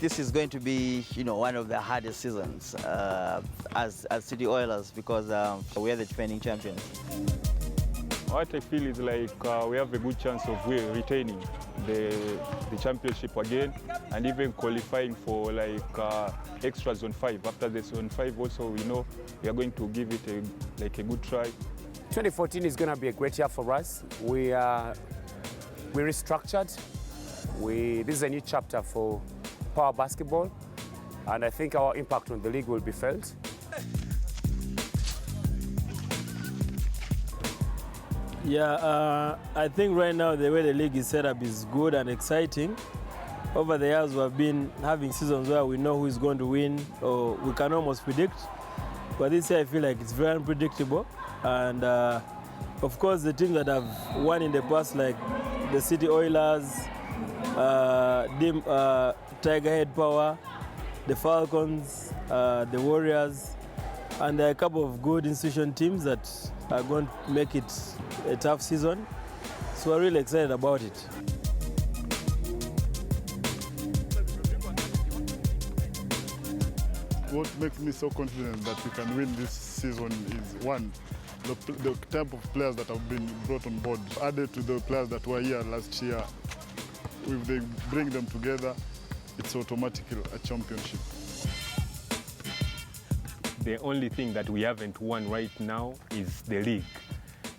this is going to be, one of the hardest seasons as City Oilers because we are the defending champions. What I feel is like we have a good chance of retaining the championship again and even qualifying for like extra zone 5. After the zone 5 also we know we are going to give it a good try. 2014 is going to be a great year for us. We restructured. This is a new chapter for Power Basketball, and I think our impact on the league will be felt. Yeah, I think right now the way the league is set up is good and exciting. Over the years we have been having seasons where we know who is going to win or we can almost predict. But this year I feel like it's very unpredictable. And of course the teams that have won in the past, like the City Oilers, Tiger Head Power, the Falcons, the Warriors, and there are a couple of good institution teams that are going to make it a tough season. So we're really excited about it. What makes me so confident that we can win this season is, one, the type of players that have been brought on board. Added to the players that were here last year, if they bring them together, it's automatically a championship. The only thing that we haven't won right now is the league.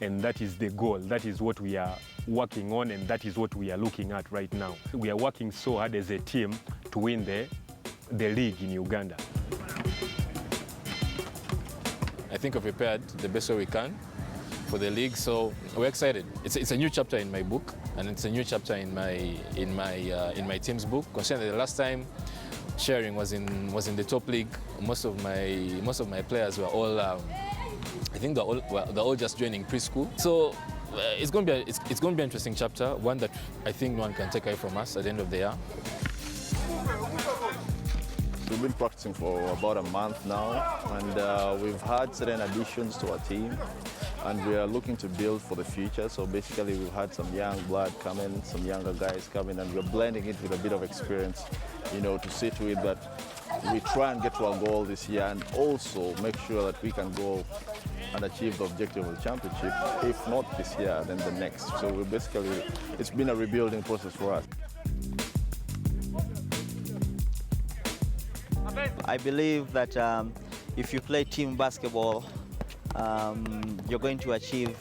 And that is the goal. That is what we are working on, and that is what we are looking at right now. We are working so hard as a team to win the league in Uganda. I think we've prepared the best way we can for the league, so we're excited. It's a new chapter in my book, and it's a new chapter in my team's book. Considering the last time Sharing was in the top league, most of my players were all. I think they're all just joining preschool. So it's going to be an interesting chapter, one that I think no one can take away from us at the end of the year. We've been practicing for about a month now, and we've had certain additions to our team, and we are looking to build for the future. So basically we've had some young blood come in, some younger guys come in, and we're blending it with a bit of experience, to see to it that we try and get to our goal this year, and also make sure that we can go and achieve the objective of the championship, if not this year, then the next. So it's been a rebuilding process for us. I believe that if you play team basketball, you're going to achieve,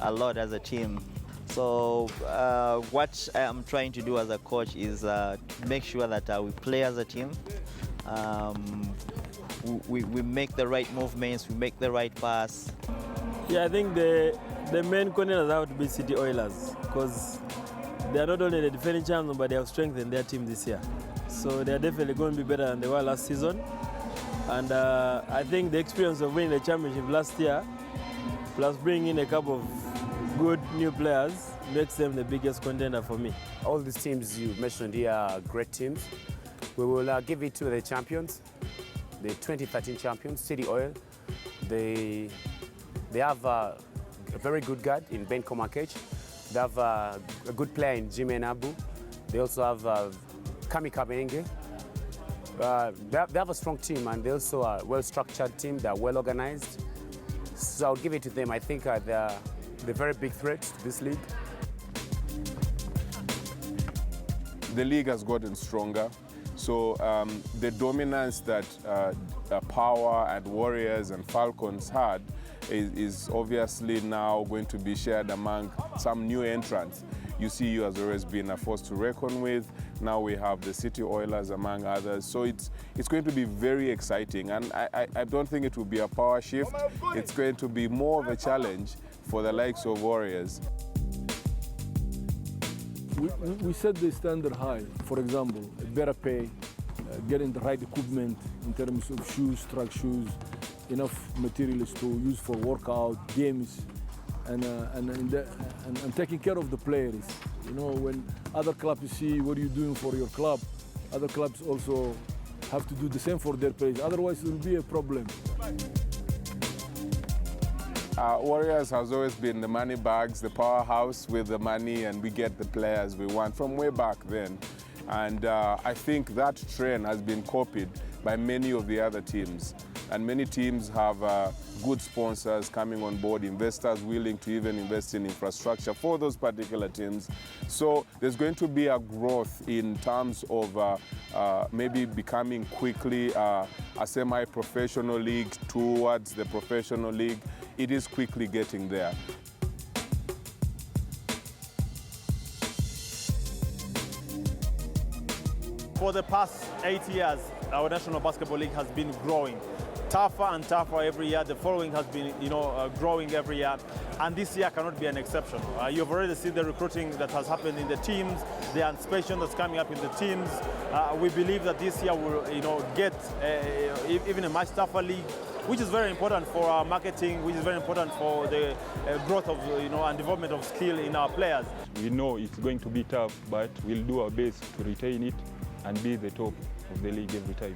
a lot as a team. So what I'm trying to do as a coach is make sure that we play as a team. We make the right movements, we make the right pass. Yeah, I think the main contenders have to be City Oilers because they are not only the defending champions, but they have strengthened their team this year. So they are definitely going to be better than they were last season. And I think the experience of winning the championship last year, plus bringing in a couple of good new players, makes them the biggest contender for me. All these teams you mentioned here are great teams. We will give it to the champions, the 2013 champions, City Oil. They have a very good guard in Ben Komakech. They have a good player in Jimmy Nabu. They also have Kami Kabenge. They have a strong team, and they also are a well-structured team. They're well-organized. So I'll give it to them. I think they're a very big threat to this league. The league has gotten stronger. So the dominance that Power and Warriors and Falcons had is obviously now going to be shared among some new entrants. UCU has always been a force to reckon with. Now we have the City Oilers among others. So it's going to be very exciting, and I don't think it will be a power shift. It's going to be more of a challenge for the likes of Warriors. We set the standard high. For example, better pay, getting the right equipment in terms of shoes, track shoes, enough materials to use for workout, games, and taking care of the players. When other clubs see what you're doing for your club, other clubs also have to do the same for their players. Otherwise, it will be a problem. Warriors has always been the money bags, the powerhouse with the money, and we get the players we want from way back then. And I think that trend has been copied by many of the other teams. And many teams have good sponsors coming on board, investors willing to even invest in infrastructure for those particular teams. So there's going to be a growth in terms of maybe becoming quickly a semi-professional league towards the professional league. It is quickly getting there. For the past 8 years, our National Basketball League has been growing. Tougher and tougher every year. The following has been, growing every year, and this year cannot be an exception. You've already seen the recruiting that has happened in the teams, the anticipation that's coming up in the teams. We believe that this year we'll, get even a much tougher league, which is very important for our marketing, which is very important for the growth of, and development of skill in our players. We know it's going to be tough, but we'll do our best to retain it and be the top of the league every time.